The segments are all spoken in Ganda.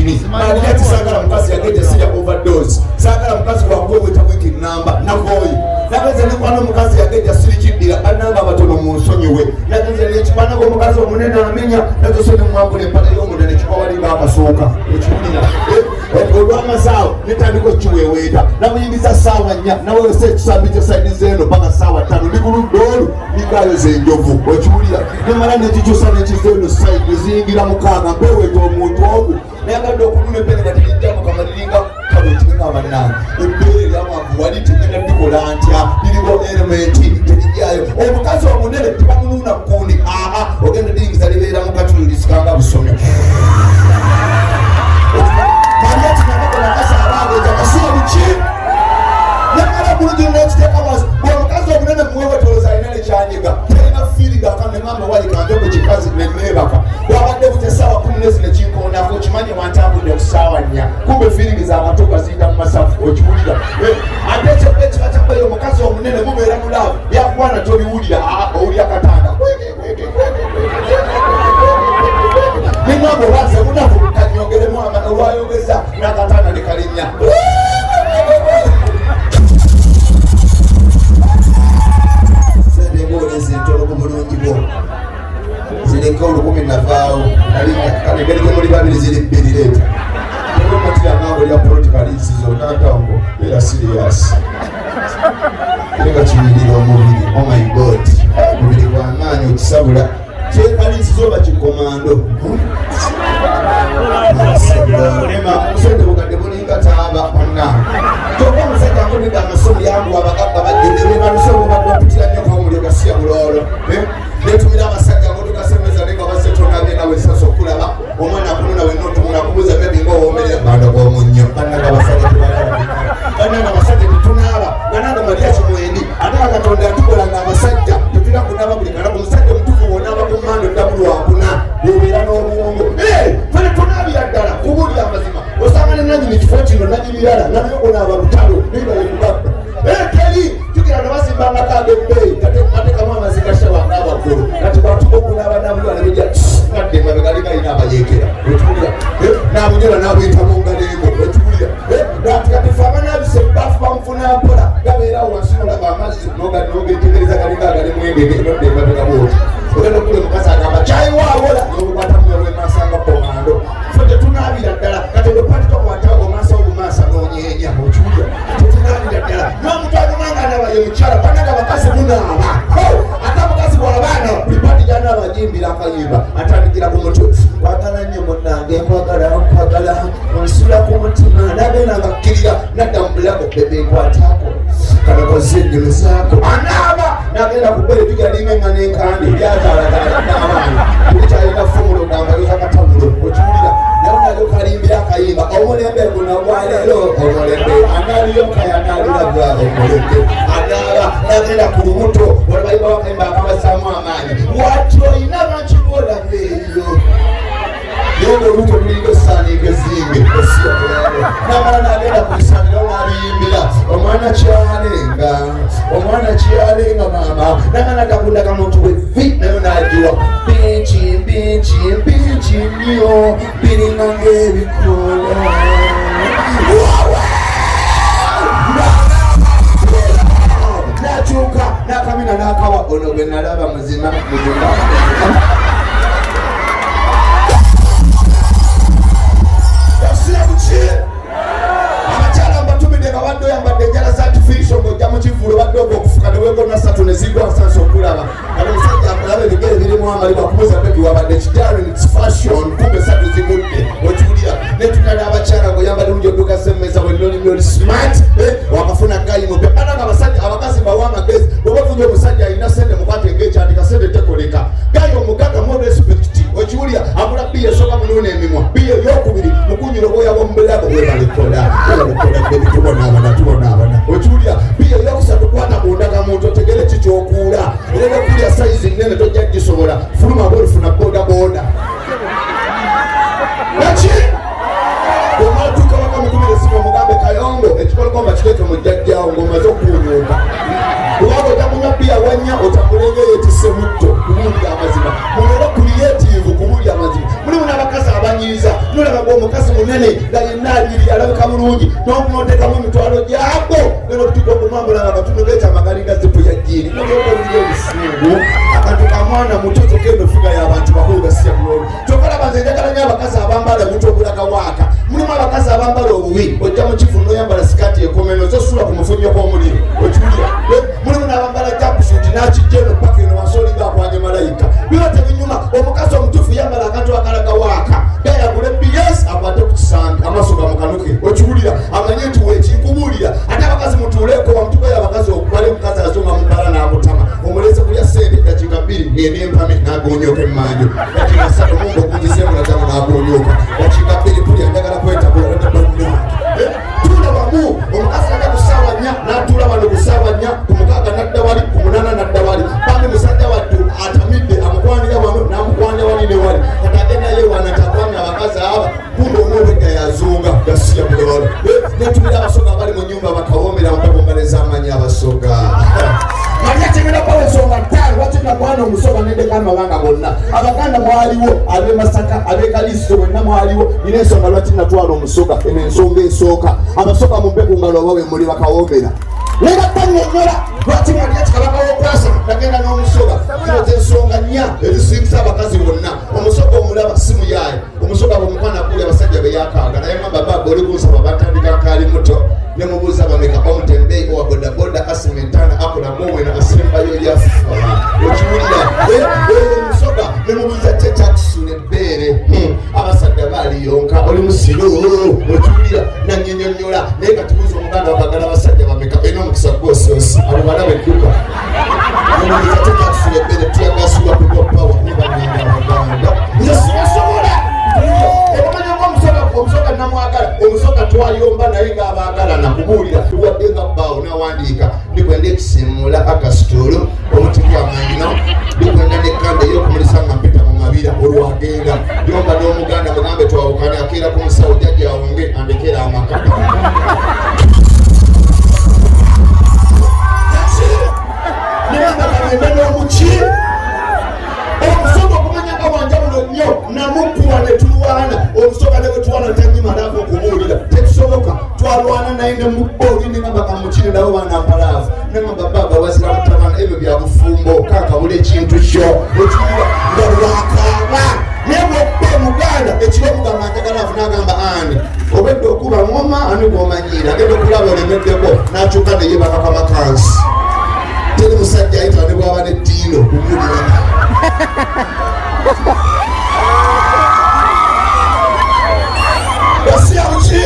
chini ati sagala mukazi yageja sija overdose sagala mukazi wagwe weta wiki namba nakoyi nagaze ne kwano mukazi yageja siri kidira ananga abatono mu nsonyiwe nagaze ne kipana ko mukazi omunene amenya nazo sene mwambule mpana yo munene kipawali bakasooka ekimulira olwama sawa netandiko kiweweta namuyingiza sawa nya nawe se kisambite side zeno paka sawa 5 liguludolu ligayo zenjovu ekimulira nemala nekikyusa nekizeno side zingira mukaga mpeweto omuntu ogu nayagadde okuluma epene batilijjamu kamaliringa kabetinga abananga ebbere lyamwavu wali tegenda likola ntya liriwo elementi terijjayo omukazi omunene tebamunuuna kundi ogenda lingiza libeera mu katuli lisikanga busomyo Mariachi nabakola kasa abageja kasuwa muki namala bulungi n'ekiteeka wansi omukazi omunene muwewe toloza inene kyanyiga terina fiiriga akamne mama wali kange ku kikazi nemebaka wabadde butesawa 10 nekinkonako kimanye wantambudde ku ssaawa 4 kumbe fiirigi z'amatoka ziyita mu masafu okiwulira ate ekyo ekibatabayo omukazi omunene mubeera mulaavu yakwana tobiwulira owulya katanda nimwabo baze munaku kanyogeremu amana olwayogeza nakatanda nekalinya zentologo bulungi bwo zireka olukumi navaawo kanegereke muli babiri ziri bbiri leeta olwomatira ngambo lya Kalisizo natango era serious nga kiwirira omubiri oh my god omubiri gwamaanyi okisabula Kalisizo bakikomando musente bukadde bulinga taaba onna kyokka omusajja akonedde amasomo yangu abagagga bajjudde balusobo badwapitira nnyo kaumulyo gasiya buloolo netumira abasajja ngotukasemeza nenga basetonage nawe sasa okulaba omwana akunona wennotumula kubuza bebi ngaowomerera banda gwomunnyo bannanga abasajja bannanga abasajja tetunaaba bannanga Mariachi mwendi ate akatonda atukolanga abasajja tetulina kunaba buli kanaku omusajja omutufu wonaaba ku mando ddabulu wakuna bwobeera n'obuwongo fene tunaabira ddala kubulira amazima osanga nenanyini kifo kino nanyibirala nayokonaaba lutalo nibayemugagga teri tugira nabasimbanga kage bbeeyi katekamu amazigashawa ng'abagulu kati batuka okunaaba nabulwana bija ngadde mabega ligalina abayekera wetuwulira nabunyola nabuyitamu ngalengo wetuwulira katife abanabise bafu bamufuna mpola gabeerawo wansi nolaba amazzi nogetegereza galinga agali mwengege nodde mabega bwoti ogenda okula omukazi agamba kyayiwaawola nobukwatamuya lwemasanga komando fe tetunaabira ddala kati lwepati tokwata omaasa obumaasa nonyeenya okiwulira tetunaabira ddala n'omuntu agumanga nabaye mukyala banaga bakazi munaaba ate mukazi bwabaana buli pati gyanabajimbira akayimba atandikira ku mutwe kwagala nnyo munnange nkwagala onsula ku mutima nabeera ngakkirira nadda mu bulago bebe nkwatako kanakoze ennyolo zaako anaaba nagenda ku bbere tugalinga engano enkande byataalagala n'abaana tulikyalina fumulo gambayoza katabulo okiwulira naye nalyo kalimbira akayimba omulembe guno gwaleero omulembe analiyo kayanalirabwa omulembe anaaba nagenda ku lubuto olwayiba wakayimba akabasaamu amaanyi watyo oyina bakibola beeyo yongo olubuto lulinga esaaniika ezimbe namala nagenda ku lisaniro naluyimbira omwana kyalenga mama nagana gakundaga muntu wevi nayo nagiwa bingi nnyo biringa ng'ebikola nakyuka nakamina nakawa ono gwe nalaba muzima mujumba abakyala mbatumidde nga badde oyambadde enjala za artificial ng'ojja mu kivuulo badde oga okufuka ne weegona ssatu ne zigwa nsasa okulaba kati omusajja akulaba ebigere birimu amali bakumuza bebi wabadde kidarling fashion kumbe ssatu zigudde okiwulira netukana abakyala ng'oyambadde lungi odduka semmeza wenonimi oli smart wakafuna gayino pe ananga abasajja abakazi bawa amagezi bweba ofunye omusajja alina sente mukwate ng'ekyandika sente tekoleka gayo omugaga mo respect okiwulira agula biya esooka munuuna emimwa biya eyokubiri mukunyira obwoya bwomubulago bwebalikola tubonaabana okiwulira biya eyokusatu kwata kundaga muntu otegere kikyokuula era okulya sayizi nene tojja gisobola fuluma bolufuna bodaboda naki omatuka wakamugumire simu omugambe kayongo ekikologomba kiteeke mujjajjawo ng'omaze okunyuka kubanga otakunywa biya wanya otakulengeye etise mutto kubulira amazima mulaba creative kubulira amazima mulimu n'abakazi abanyiriza nolaba omukazi munene nga yenna anyiri alabika bulungi n'okunootekamu emitwalo gyako gena okutuka okumwambula akatundu gekyamagali nga zipu ya jjiini nolyokolira obusungu akantu kamwana muto tokendo fuga y'abantu bakulu gasiya bulolo kyokalaba nze njagala nyo abakazi abambala omuntu obulaga waaka mulimu abakazi abambala obubi ojja mu kifu noyambala sikaati ekomeno zosula ku mufunyo gw'omuliro okiwulira mulimu n'abambala jakusuti n'akijjeno paka eno wasolinga akwanye malayika biba tebinyuma omukazi omutuufu yambala akantu akalaga waaka gayagule bs akwate ku kisambi amaaso gamukanuke okiwulira amanye nti weekikubuulira ate abakazi mutuuleeko bamutukoyo abakazi okubala omukazi azonga mubala n'akutama omuleze kulya sente dakiika 2 n'empame n'agonyoka emmanjo dakiika 3 mungu okungisemulatamu n'agonyoka dakiika 2 pulya njagala kwetabula tula wamu omukazi ajja ku ssaawa 4 n'atuula wano ku ssaawa 4 ku 6 n'adda wali ku 8 n'adda wali bambi musajja waddu atamidde amukwanira wano n'amukwanira wali ne wali kati ate naye wanatakwana abakazi aba kumbe omwebedda yazunga gasiya bulolo netumira abasoga abali mu nyumba bakawombera mukabombaleza amanyi abasoga Mariachi kwa ensonga ttaano watina kwana omusoga n'endeka amabanga gonna abaganda mwaliwo ab'e Masaka ab'e Kalisizo bonna mwaliwo nina ensonga lwaki natwala omusoga eno ensonga esooka abasoga mumpe ku ngalo oba bwe muli bakawombera nega tanyonyola lwaki Mariachi kabaka w'okwasa nagenda n'omusoga zino z'ensonga nnya ezisingisa abakazi bonna omusoga omulaba si muyaaye omusoga bw'omukwana akuli abasajja be yakaaga naye ngamba baba oli kunsaba batandika akaali muto ne mubuuza bameka bamutembeyi owa bodaboda asimentana akola muwena asembayo lyafa okiwulira omusoga ne mubuuza kyekyakusula ebbeere abasajja baaliyonka oli musiru okiwulira nannyonyonyola naye katubuuza omuganda wabagala abasajja bameka balina omukisa gwosoosi abo bana bedduka nemubuuza kyekyakusula ebbeere tuyagasulwa kugopawa nebanyanga abaganda nze sibasobola omusoga namwagala omusoga twayomba naye ng'abaagalana kubuulira tuwadde nga bbaawo nawandiika ndikwenda ekisimula akasitolo omutikyamayino ndikwenda nekkanda ey'okumulisa nga mpita mu mabira olwagenda yomba n'omuganda mugambe twawukane akeera ku musawo jjajjawonge andekera amaka neyamba kamenda n'omuki omusoga okumanyanga wanjawulo nnyo namukuwa ne tulwana omusoga ne bwe tulwana tanyimalaako okubuulira tekisoboka twalwana naye ne mubbooli ne ngamba kamukire nabo baana mpalaavu ne ngamba baba wazira mutabana ebyo bya bufumbo kankabula ekintu kyo ekiwa nga lwakaaba naye bwokka omuganda ekiro omugamba njagalaavu n'agamba ani obedde okuba ngoma ani gwomanyiira agenda okulaba olemeddeko n'akyuka neyebaka makansi teri musajja ayita ne bwaba neddiino kumulira osiyamuki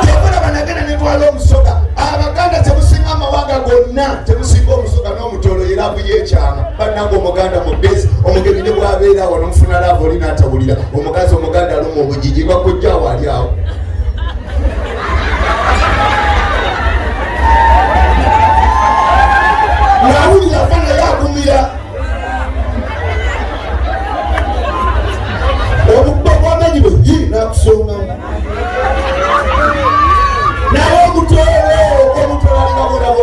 tekulaba nagenda netwala omusoga abaganda temusinga amawanga gonna temusinga omusoga n'omutolo era yekyama bannanga omuganda mugezi omugenyi ne bwabeera awo nomufuna laava oli n'atawulira omukazi omuganda aluma obujiji bakujjaawo ali awo nawulira fana yagumira obubba bwamenyi bwe nakusongamu naye omutolo alingabolaba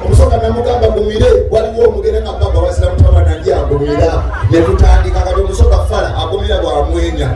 omusoga namugamba gumire waliwo omugere nga baba wasira mutaba najje agumira netutandika kati omusoga fala agumira bwamwenya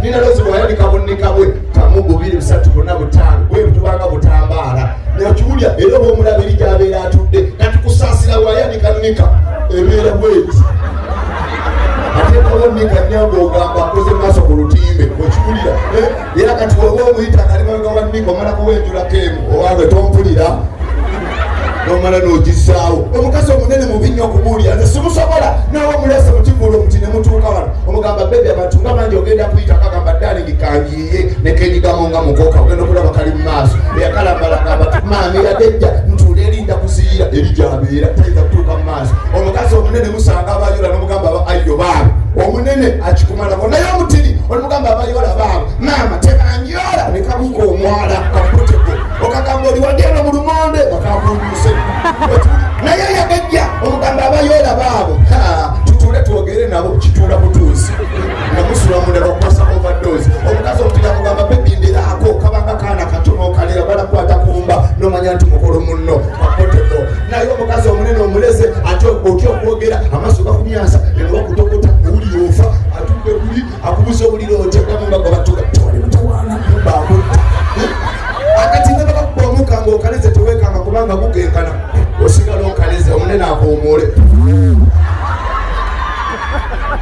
nina lozi bwayandika bunnika bwe kamu bubiri busatu buna butaano bwe butubanga butambaala nakiwulya era bwomulaba eri gyabeera atudde kati kusaasira bwayandika nika ebeera bweti ateekawo nika nyango ogamba akoze maaso ku lutimbe okiwulira era kati oba omuyita kalimanga wa nika omala kuwenjulako emu owange tompulira nomala n'ogissaawo omukazi omunene mubi nnyo okubuulira nze simusobola nawe omulese mukivuula omuti ne mutuuka wano omugamba bebi abantu nga bangi ogenda kuyitako agamba ddalingi kanjiye nekenyigamu nga mukoka ogenda okulaba kali mu maaso eyakalambalanga abatu maami yadejja ntuula erinda kuziira eri gyabeera tayinza kutuuka mu maaso omukazi omunene musanga abayola n'omugamba ayo baabe omunene akikumalako naye omutiri olimugamba abayola baabo maama tebanyola nekabuka omwala kapoteko okagamba oli wadyeno mu lumonde bakakumbuse naye yagajja omugamba abayola baabo tutule twogere nabo kituula butuuzi namusula mundala okukwasa overdose omukazi omutira mugamba bebindiraako kabanga kaana katono okalera balakwata kumba nomanya nti mukolo munno kapoteko naye omukazi omunene omuleze ate otya okwogera amaaso gakumyasa enwakutokota owuli ofa atudde kuli akubuza owulire otyagamumba gabatuga tewali mutawaana bakutta akati nebakakuba omukanga okaleze tewekanga kubanga gugenkana osigala okaleze omunene akoomole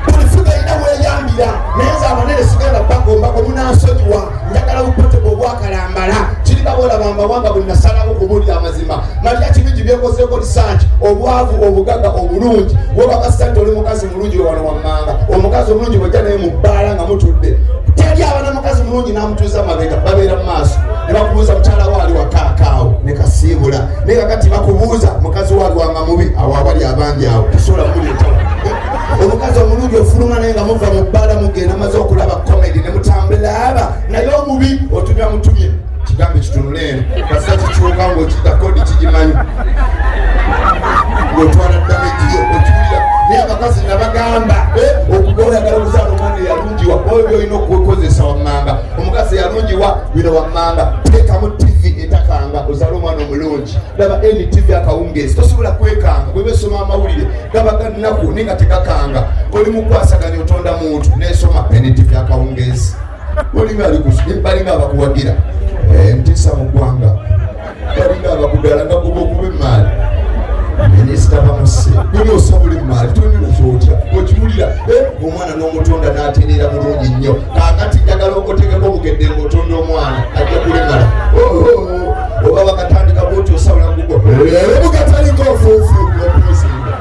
bulifuga ina weyambira naye nze abanene sigala bagombako munasonyiwa njagala bupotebo obwakalambala kirikabola bambawanga bwe nasalawo kubuulira amazima Mariachi bingi byekozeeko lisanki obwavu obugaga obulungi wobakasita nti oli mukazi mulungi wewano wammanga omukazi omulungi bwejja naye mu bbaala nga mutudde teri abana mukazi mulungi n'amutuuza amabega babeera mu maaso ne bakubuuza mukyala waali wakaakaawo ne kasiibula naye kakati bakubuuza mukazi waali wanga mubi awo abali abangi awo tosobola muleetawo omukazi omulungi ofuluma naye nga muva mu bbaala mugenda maze okulaba komedi ne mutambula aba naye omubi otumya mutumye kigambe kitunuleno kasita kikyuka ng'okidda kodi kigimanyi ng'otwala ddala egiyo okiwulira naye abakazi nabagamba okuba oyagala okuzaala omwana eyalungiwa oyo byolina okukozesa wammanga omukazi eyalungiwa bino wammanga teekamu tv etakanga ozaala omwana omulungi laba NTV akawungeezi tosobola kwekanga bweba esoma amawulire gaba gannaku naye nga tegakanga oli mukwasaganya otonda muntu nesoma NTV akawungeezi balinga abakuwagira ntisa mu ggwanga balinga abakudala nga kuba okuba emaali minisita bamuse buli osobula emaali tonimuzootya okiwulira omwana n'omutonda n'atereera bulungi nnyo kakati njagala okotekeko obugedde ng'otonda omwana ajja kulemala oba bakatandika bwoti osabula gugo bugataliko ofuufu opusinga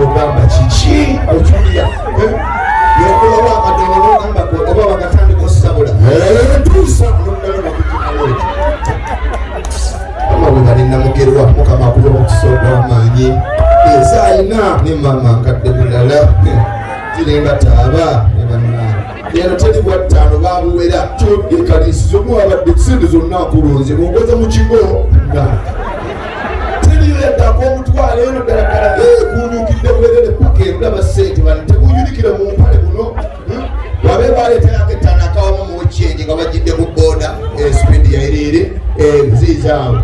ogamba kiki okiwulira yokuba akadono n'ogamba oba bakatandika osabula tuusa n'omudala nakukimaloti amawe bali namugerwa mukama akuba okusoga amaanyi ezaalina ne mama nkadde mulala zirenga taaba ne bannaa leero teri bwa ttaano babuwera kyodde Kalisizo muwabadde sente zonna akulonze bw'okoza mu kigo teriyoyaddako omutwalo eno ddala kunyukidde bulerere paka erulaba sente bano tekuyulikira mu mpale buno wabe baleetayako ettaano akawamu mu kyenyi nga bagidde ku booda speedi yairire zizaawo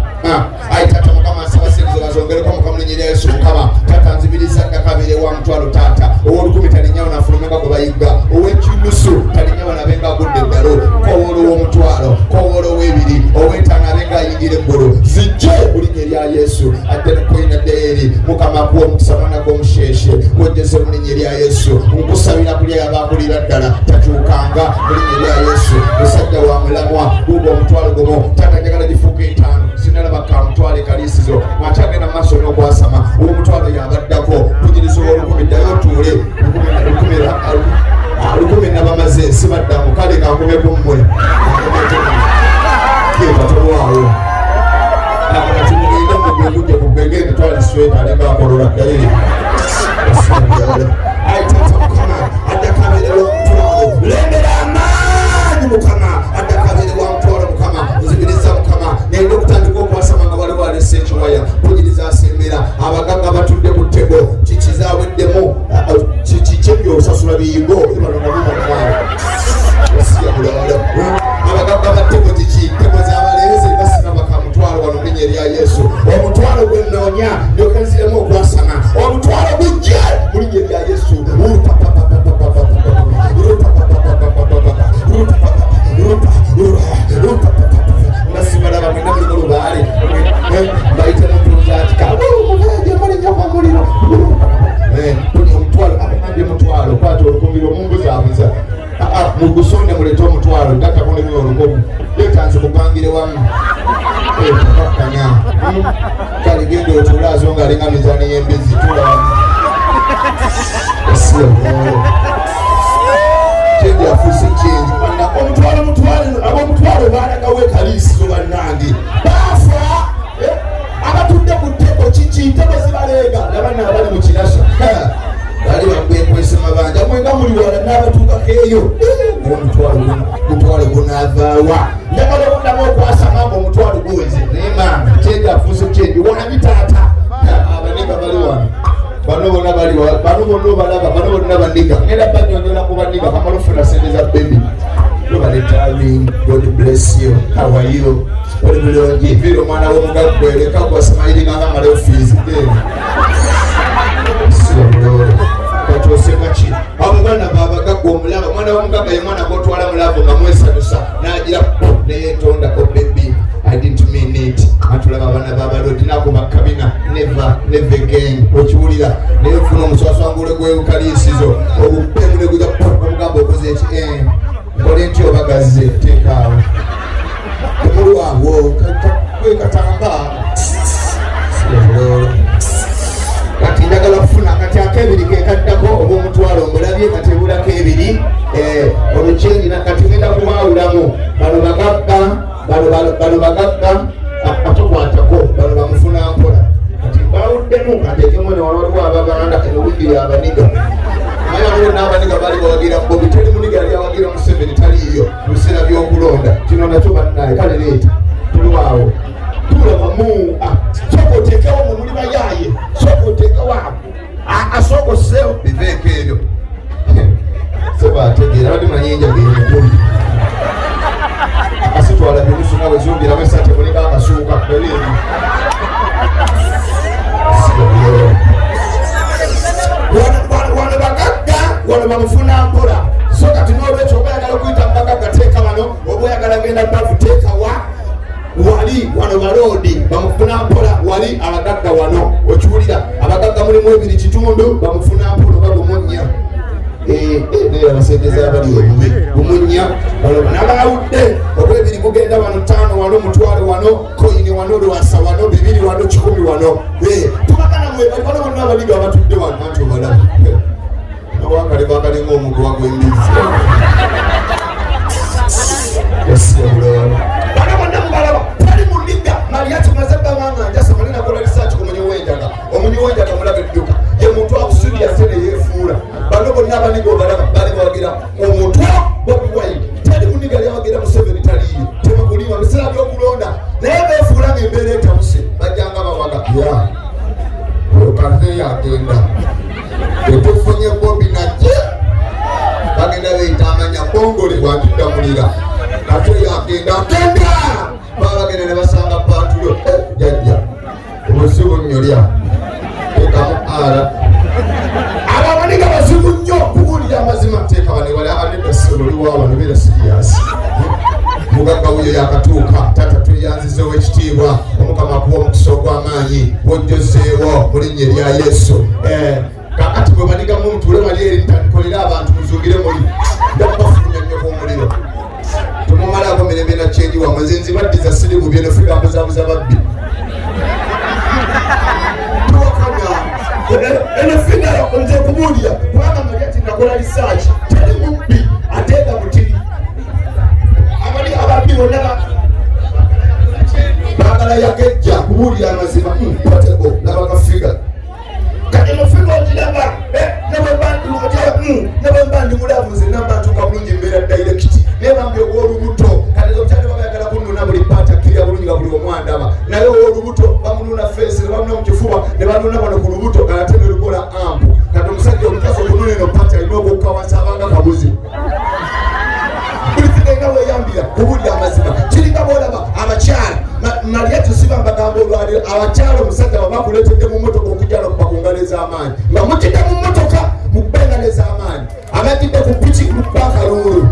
ayi tata mukama nsaba sente bazongereko mukamulinnya lya Yesu mukama tata nzibiriza ddakabire wa mutwalo tata ow'olukumi talinyawo nafulumeka gwe bayiga ow'ekinusu talinyawo nabenga agudde eddalo kowoolo w'omutwalo kowoolo w'ebiri ow'entaano abenga ayingira eggulu zijje bulinnya erya Yesu adde nekoyina ddeeri mukama akuwa omukisa mwana gw'omusheshe gwojjeze bulinnya erya Yesu nkusabira kulya yabakulira ddala takyukanga bulinnya erya Yesu musajja wa mulamwa gugwo omutwalo gumu tata njagala gifuuka entaano sinalaba kamutwale Kalisizo mwatagenda maaso n'okwasama ow'omutwalo yabaddako kugiriza ow'olukumi ddayo otuule lukumi nabamaze sibaddamu kale kankomeko mmwe kebatolwawo akatimugenda mugwegudde kugwegende twali sweta alenga akolola ddaliri aitata mukama addakabeerera omutwalo lembera amaanyi mukama addakabeerera omutwalo mukama nzibiriza mukama naye okutandika okwasama nga waliwo alese ekiwaya kugiriza asembera abagagga batudde ku ttego kikizaweddemu kikyebbyo osasula biyigo ibalonabumamwalo wasiya bulawala abagagga battego kiki ttego zabaleze basina bakamutwalo wano linnya erya Yesu omutwalo gwe nnoonya ndokanziremu okwasama omutwalo gujje mu linnya erya Yesu mugusonde mulete omutwalo gatabone byo olugobu yetanze kupangire wamu kanya kali gende otulazo nga alinga mizani y'embizzi tula change afuuse change omutwalo balagawo Kalisizo bannange bafa abatudde ku ttebo kiki ntebo zibalenga nabana abali mu kirasa bali bakwekwesa mabanja mwenga muli wala n'abatuukako eyo omutwalo gunaavaawa njagala okuddamu okwasa mamba omutwalo guweze naye mamba change afuuse change wanabi taata abaniga bali wano bano bonna bali bano bonna obalaba bano bonna baniga ngenda banyonyola ku baniga kamala ofuna sente za baby nobody darling, God bless you. How are you? What do you give? Viro mwana w'omugaggo ereka kwa smiling nga mala office. Sio katosema chi. Abo bana baba gaggo omulaba mwana w'omugagga ye mwana gotwala mulabo nga mwesanusa nagira ne yetonda ko baby. I didn't mean it. Atulaba bana baba loti nako bakabina never again. Okiwulira naye ofuna omuswaswangule gwe Kalisizo obupemule guja omugamba okoze eki nkole ntyo bagaze teekaawo omulwawo katamba kati njagala kufuna kati akebiri kekaddako oba omutwalo omulabye kati ebulako ebiri olukyengi kati ngenda kubaawulamu bano bagagga atokwatako bano bamufuna mpola kati mbawuddemu kateekemu ne waliwo ababalanda ewigiri abaniga naye n'abaniga bali bawagira Bobi teri muniga yali awagira Museveni taliiyo mu biseera by'okulonda kino nakyo bannaye kale leeta tulwawo tulabamu sooka oteekewo mu muli bayaaye sooka oteekewo asooka osseewo biveeko ebyo sebategeera badde manyinja geemukumi akasitwala byemusu nawe zungiramu esate mulinga akasuuka baleeri wano bamufuna mpola so kati n'olwekyo oba oyagala okuyita mubagagga teeka wano oba oyagala genda bavu teeka wali wano baloodi bamufuna mpola wali abagagga wano okiwulira abagagga mulimu ebiri kitundu bamufuna mpola oba Bwonyumya naye abasengeza abali obubi Bwonyumya nabawudde obwebiri bugenda wano 5 wano mutwalo wano koyini wano lwasa wano 2 wano 100 wano tubagana mwebali bano bonna abaliga abatudde wano anti obalaba wakalinga omuguwa gw'embizi yasiyabulolo bana bonna mubalaba tali muliga Mariachi mazabba manga njasa manena kola research ku omunyi wenjaga mulabe edduka ye muntu akusudya sene yefuula bano bonna abaniga obalaba bali bawagira omuntu Bobi Wine tali muniga yawagira Museveni taliyo temakulima biseera by'okulonda naye beefuula ng'embeera etabuse bajjanga bawaga okadde yagenda etufunye Bobi najje bagenda beeyita amanya bongole bwatudamulira nate yagenda agenda babagenda ne basanga patulo jajja obuzibu nnyo lya teekamu ala ababaniga bazibu nnyo kuwulira amazima teeka bane wala anedda siboliwaaba nebeera siriyasi mugagga wuyo yakatuuka tata tweyanzizeewo ekitiibwa omukama kuwa omukisa ogw'amaanyi wojjozeewo mu linnya erya Yesu kakati bwe banigamu mutuule wali ntandikkolera abantu muzungire muli ndabafulumya nnyo kw'omuliro tumumalako mirembe na kyenji wamwe nze nzibaddiza siribu bye nofika mbuzabuza babbi tuwakanya enofina nze kubuulira kubanga Mariachi nakola research tali mubbi ateeka mutiri abali ababbi bonna baagala yakejja kubuulira amazima pateko nabakafiga kanofiga ogiraba nebwemba mulavuze namba ntuuka bulungi embeera direct nebambi ow'olubuto kalezo bukyali babayagala kununa buli paata kirya bulungi nga buli omwandaba naye ow'olubuto bamununa feesi ne bamuna mu kifuba ne banuna bano ku lubuto ate ne lukola ampu kati omusajja omukazi okununa eno paata alina okukawansa abanga kabuzi buli kigenga weeyambira kubuulira amazima kiringa boolaba abakyala Mariachi siba mbagamba olwaliro abakyala omusajja babakuleetedde mu mmotoka okujjala kubakungala ez'amaanyi nga mutidde mu mmotoka mu bbengala ez'amaanyi abatidde ku piki mu bakaluulu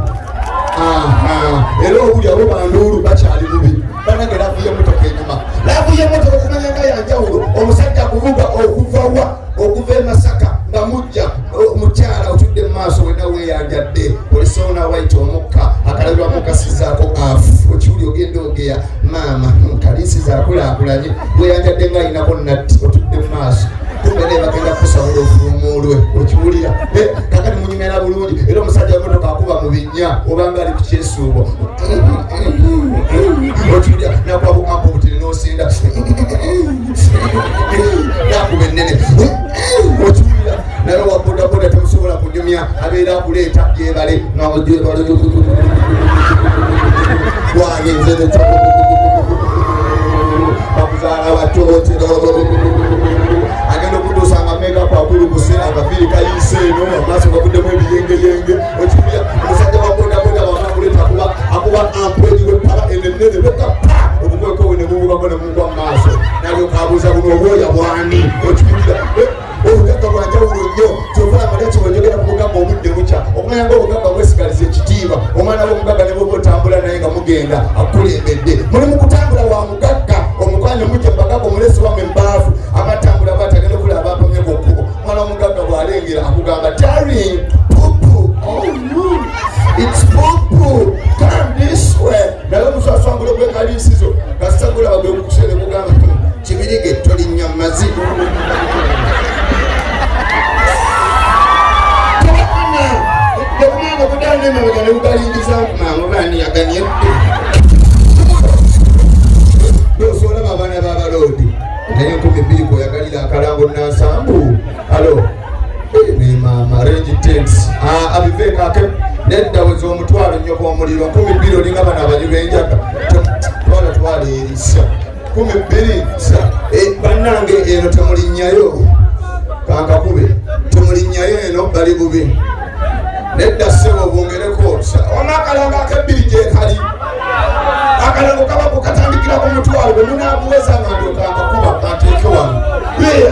era obuli abo banduulu bakyali bubi banange laavu y'emmotoka enyuma laavu y'emmotoka okumanya nga yanjawulo omusajja kuvuga okuva wa okuva e Masaka nga mujja omukyala otudde mu maaso wena weeyanjadde polisi ona waita omukka akalabirwa mukasizaako afu okiwuli ogenda ogeya maama Kalisizo akulakulanye weyanjadde nga alinako natti otudde mu maaso kumbe naye bagenda kusawula ofuumuulwe okiwulira kakati munyumira bulungi era omusajja w'emmotoka akuba mu binnya obanga ali ku kyesuubo okiwulira nakwabukampa obutiri n'osinda nakuba ennene okiwulira naye wabodaboda temusobola kunyumya abeera akuleeta gyebale wagenze bakuzaala batotero agenda okutuusa nga meka kwakulukuse akaviiri kayise eno amaaso gabuddemu ebiyengeyenge okiwulira omusajja wa bodaboda wamakuleta akuba ampweji wepala enenene bekapa obukweko ne bubukako ne mugwa mu maaso nalyoka abuuza buno obwoya bwani okiwulira obugagga bwanjawulo nnyo kyovula Mariachi bwenjogera ku bugagga obudde bukya okumanya nga obugagga bwesigaliza ekitiibwa omwana w'omugagga ne bwoba otambula naye nga mugenda akulembedde muli mu kutambula wa mugagga omukwano mujja bagagga omulesi wamu embaavu abatambula batagenda okulaba abapamye ku kkubo omwana w'omugagga bw'alengera akugamba darling pupu oh no it's pupu come this way naye omuswaswangula gwe Kalisizo kasitagula bagwe kukusene kugamba kibirige tolinnya mu mazigo ne ugalingiza mamubani yaganyedde osoolaba abaana b'abaloodi naye 12 koyagalira akalango nansambu alo ne mama range tents abiveeko ake nedda weza omutwalo nnyo gw'omuliro 12 olinga bano abanyi benjaga twala erisa 12 bannange eno temulinnyayo kankakube temulinnyayo eno bali bubi nedda ssebo bongereko ona akalango ak'ebbiri gyekali akalango kaba kukatandikira ku mutwalo bwe munaabuweza nga ndyokankakuba kanteeke wano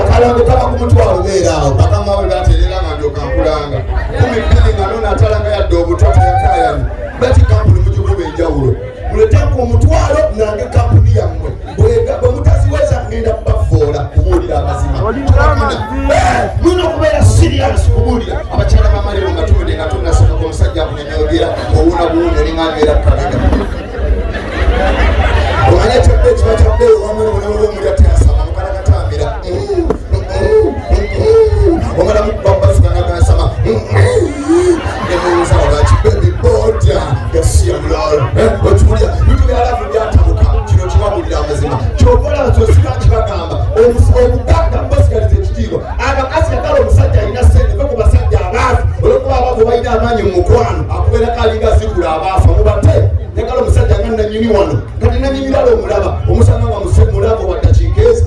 akalango kaba ku mutwalo beeraawo bakama we bateerera nga ndyokankulanga 12 nga noonatalanga yadde obutwa teyakayani bati kampuni mugikuba enjawulo muleteku omutwalo nange kampuni yammwe bwe mutaziweza ngenda kubavoola kubuulira amazima mulina okubeera sirias kubuulira abakyala bamaliro nga tumudde nga tunasaka ku omusajja akunyanyogera owuna buwunya olingaabeera kukabega omanye kyadde ekiba kyaddeyo wamulomulya teyasama mukalakatambira omala mukubabasukanagasama nemubuuza lwaki bebi boda yasiya mulalo okiwulira bintu byalavu byatabuka kino kibabulira amazima kyokola kyosika kibagamba obugagga basigaliza ekitiibwa abakazi yagala omusajja alina sente ve ku basajja abaafu olwokuba abaavu balina amaanyi mu mukwano akubeerako alinga zigula abaafa mubate yagala omusajja nga nanyini wano kati nanyini lala omulaba omusana wa mulaba wadakiikeezi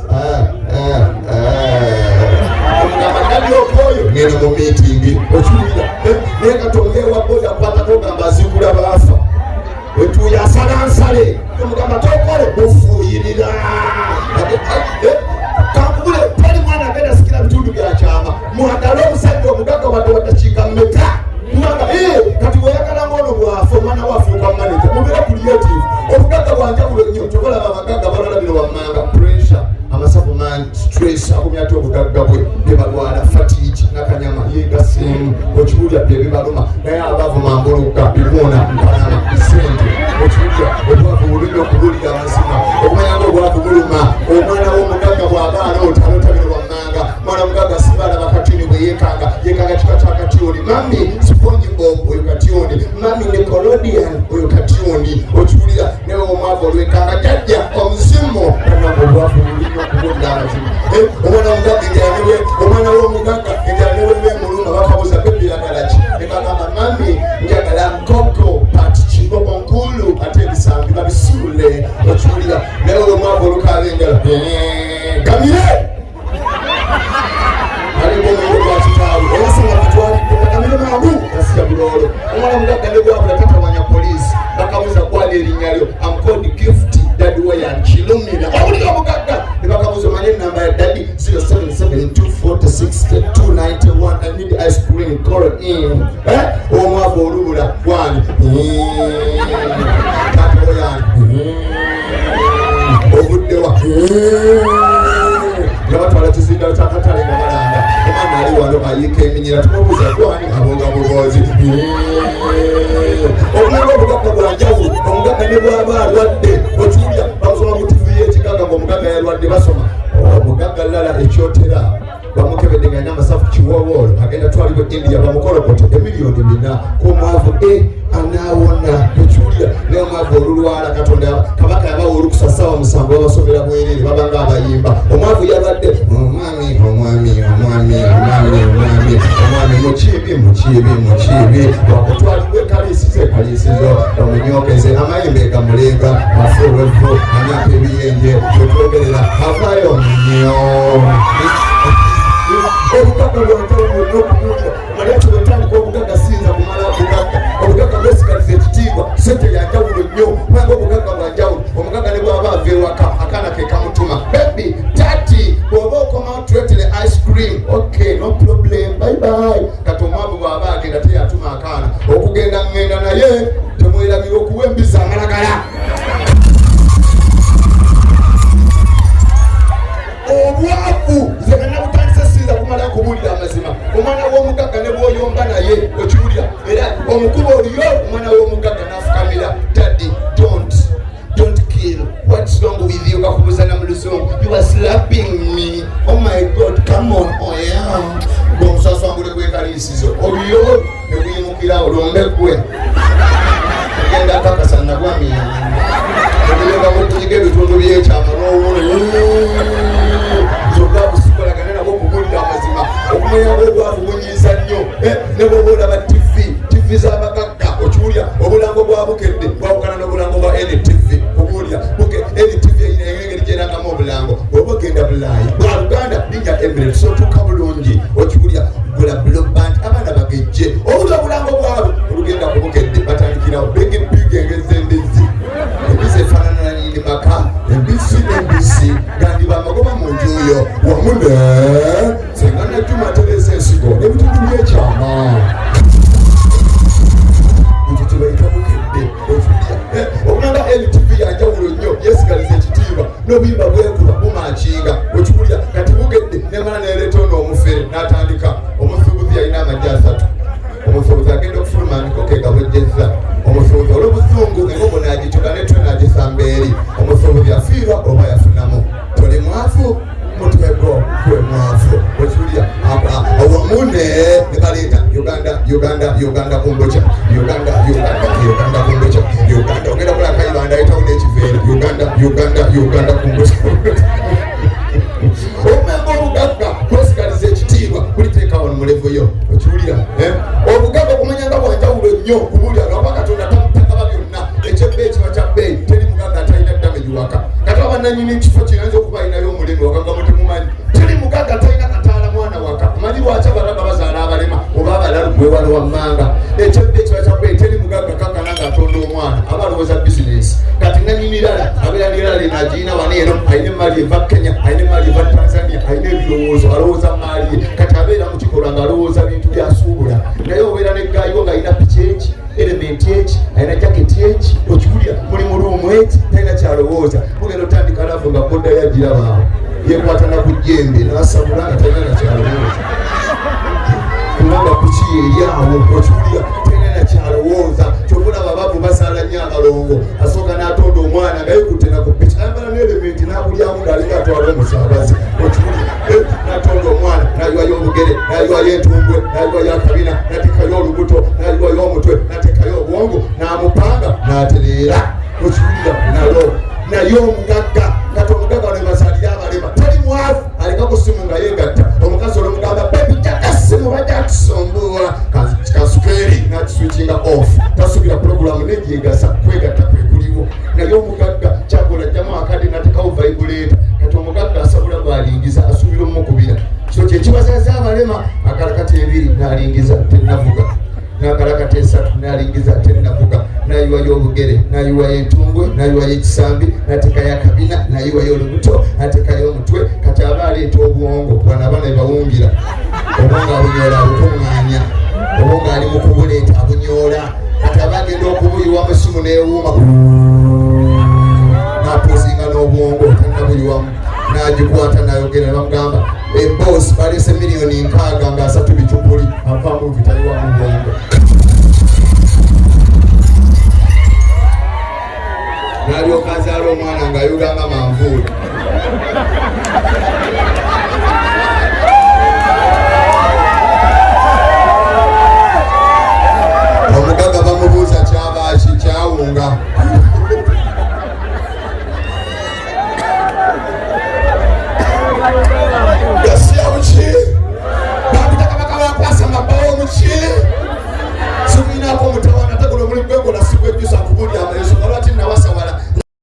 omugamba nalyokoyo ngenda mu miitingi okiwulira naye katongeewa boda kwatagogamba azigula baafa wetuuya asalansale omugamba tokole bufuuyirira kankubule tali mwana agenda sikira bitundu byakyama muhagale omusajja omugagga wadde wadakiika mmeka mugamba kati weyagalanga ono bwafe omwana wafuuka manager mubeera creative obugagga bwanjawulo nnyo tobalaba abagagga balala bino wammanga pressure amasafu man stress akumya ate obugagga bwe bebalwala fatiiki nakanyama yegasemu okiwulya bye bibaluma naye abaavu mambuluka bibuna mpanama sente okiwulya obwavu bulina okubuulira amazima okumanya nga obwavu buluma omwana w'omugagga bw'abaana otalotabire wammanga mwana mugagga sibalaba katini bwe yekanga kika kya katyoni mami SpongeBob oyo katyoni mami Nickelodeon oyo katyoni okiwulira naye omwavu olwekanga jajja omuzimu kananga obwavu bulina okubuulira amazima omwana w'omugagga enjalanewe omwana w'omugagga enjalanewe bemuluma bakabuza bebiragalaki ekagamba mami njagala nkoko pati kingogo nkulu ate ebisambi babisuule okiwulira naye olwomwavu olukaaba enjala kamire aliko omwendo gwa kitaawe oyasinga kutwalidde kakamire mangu yasiya buloolo omwana mugagga ne bwabula tatamanya polisi bakabuza gwali erinnya lyo amcode gift dadi weyankilumira owulira omugagga ne bakabuza omanye enamba ya dadi 0772462291 I need ice cream call in omwavu olubula gwani tata oyani obuddewa yabatwala kizinda kyakatale nga balanda omwana ali wano ayiika eminyera tumubuuza gwani abonga mugozi omwana obugagga bwanjawulo omugagga ne bwaba alwadde okiwulya basoma ku TV y'ekigagga ng'omugagga yalwadde basoma omugagga lala ekyotera bamukebedde nga alina amasafu kiwoowoolo agenda twalibwa India bamukolokoto emiliyoni 4 kumwavu anaawona okiwulya naye omwavu olulwala Katonda kabaka yabawa olukusa ssaawa 7 babasomera bwerere babanga abayimba omwavu yabadde omwami mukibi wakutwalibwe kalisizo omunyokeze amayembe gamulenga afuwevu anyapa ebiyenje etwogerera avayo nnyo obugagga bwanjawulo n'okubuulira Mariachi bwetandika obugagga sinza kumala obugagga bwesigaliza ekitiibwa sente yanjawulo nnyo kubanga obugagga bwanjawulo omugagga ne bwaba ava ewaka akaana ke kamutuma baby tati bw'oba okomawo tuleetere ice cream okay no problem bye kati omwavu bw'aba agenda teyatuma akaana okugenda ngenda naye temwerabira okuwa embizi amalagala obwavu zekanabutandisa sinza kumala kubuulira amazima omwana w'omugagga ne bw'oyomba naye okiwulira era omukuba oliyo omwana w'omugagga n'afukamira daddy don't kill what's wrong with you kakubuzana mu luzungu you are slapping me oh my god come on oh yeah ng'omusaswangule gwekalisizo oliyo ne guyimukira olombe gwe agenda akakasa nagwamiya ogulenga mukunyiga ebitundu byekyama n'owulo zonna busikolagane nabo okubulira amazima okumanya bwobwavu bunyiiza nnyo ne bwoba olaba tv z'abagagga okiwulya obulango bwa bukedde bwawukana n'obulango bwa NTV obuwulya NTV erina engeri gyerangamu obulango bwoba ogenda bulaayi bwa Uganda linnya Emirates sotuuka bulungi okiwulya gula bloband abaana bagejje obulya obulango bwabwe olugenda ku bukedde batandikirawo big engezi embizzi embizi efaanana nini maka embisi gandi bamagoba mu njuyo wamune senga najjuma atereza ensigo n'ebitundu byekyama ekyo kyebayita bukedde okiwulya okulanga NTV yanjawulo nnyo yesigaliza ekitiibwa n'obuyimba bwekula bumakinga okiwulya kati bukedde nemala nereeta ono omufere n'atandika omusuubuzi yalina amajja 3 omusuubuzi agenda okufuluma nkoko egabojjezza omusuubuzi olw'obuzungu engogo n'agituga netwe n'agisamba eri omusuubuzi afiirwa oba yafunamu toli mwafu mutwego gwe mwafu okiwulya awamune ne baleeta Uganda kumboca Uganda kumboca Uganda ogenda kola kayibanda ayitawo n'ekiveera Uganda kumboca omwenge obugagga kwesigaliza ekitiibwa kuliteeka wano mu levo yo okiwulira obugagga okumanya nga bwanjawulo nnyo kubuulira lwaba Katonda tamutagaba byonna ekyebbeeyi kiba kya bbeeyi teri mugagga atalina damage waka kati abannannyini kifo kirayinza okuba alinayo omulemi wagagga mutemumanyi teri mugagga atalina kataala mwana waka manyi lwaki abalagga bazaala abalema oba abalalu gwewala wammanga ekyebbeeyi kiba kya bbeeyi teri mugagga kakkana ng'atonda omwana aba alowooza bizinesi kati nannyini lala abeera nirala linagiina wano eno alina emaali eva Kenya alina emaali eva Tanzania alina ebirowoozo alowooza maali kati abeera mu kikolwa ng'alowooza bintu byasuubula naye obeera neggaayiwo ng'alina piki eki elementi eki alina jaketi eki okiwulya muli mu luumu eki talina kyalowooza mugenda otandika lavu nga boda yagirabaawo yekwata na ku jjembe n'asabula nga talina nakyalowooza kubanga piki eryawo okiwulya talina nakyalowooza kyobulaba abavu basaala nnyo amalongo asooka n'atonda omwana nga yekutte na ku piki ayambala n'elementi n'abulyamu ng'alinga atwala omusaabazi okiwulya n'atonda omwana n'ayiwayo obugere n'ayiwayo entumbwe n'ayiwayo akabina n'ateekayo olubuto n'ayiwayo omutwe n'ateekayo obwongo n'amupanga n'atereera okiwulya nalo naye omugagga kati omugagga ne basalira abalema tali mwavu aleka ku ssimu nga yeegatta omukazi olwomugamba bebi jakasimu bajatusumbuwa kasukeri n'akiswikinga off tasubira puroguramu negyegasa kwegatta kwekuliwo naye omugagga kyagola jjamu akadde n'atekawo vaibuleta kati omugagga asabula bw'alingiza asubira omukubira so kyekibasaza abalema akalakati 2 n'alingiza tennavuga n'akalakati 3 n'alingiza tennavuga n'ayiwayo obugere n'ayiwayo entumbwe n'ayiwayo ekisambi n'ateekayo akabina n'ayiwayo olubuto n'ateekayo omutwe kati aba aleeta obwongo bwana abaana bebawungira obwongo abunyola abukuŋŋaanya obwongo ali mu kubuleeta abunyola kati aba agenda okubuyiwamu essimu n'ewuuma n'apuuzinga n'obwongo tannabuyiwamu n'agikwata n'ayogera bamugamba ebosi baleese miliyoni 6 nga 3 bicupuli ava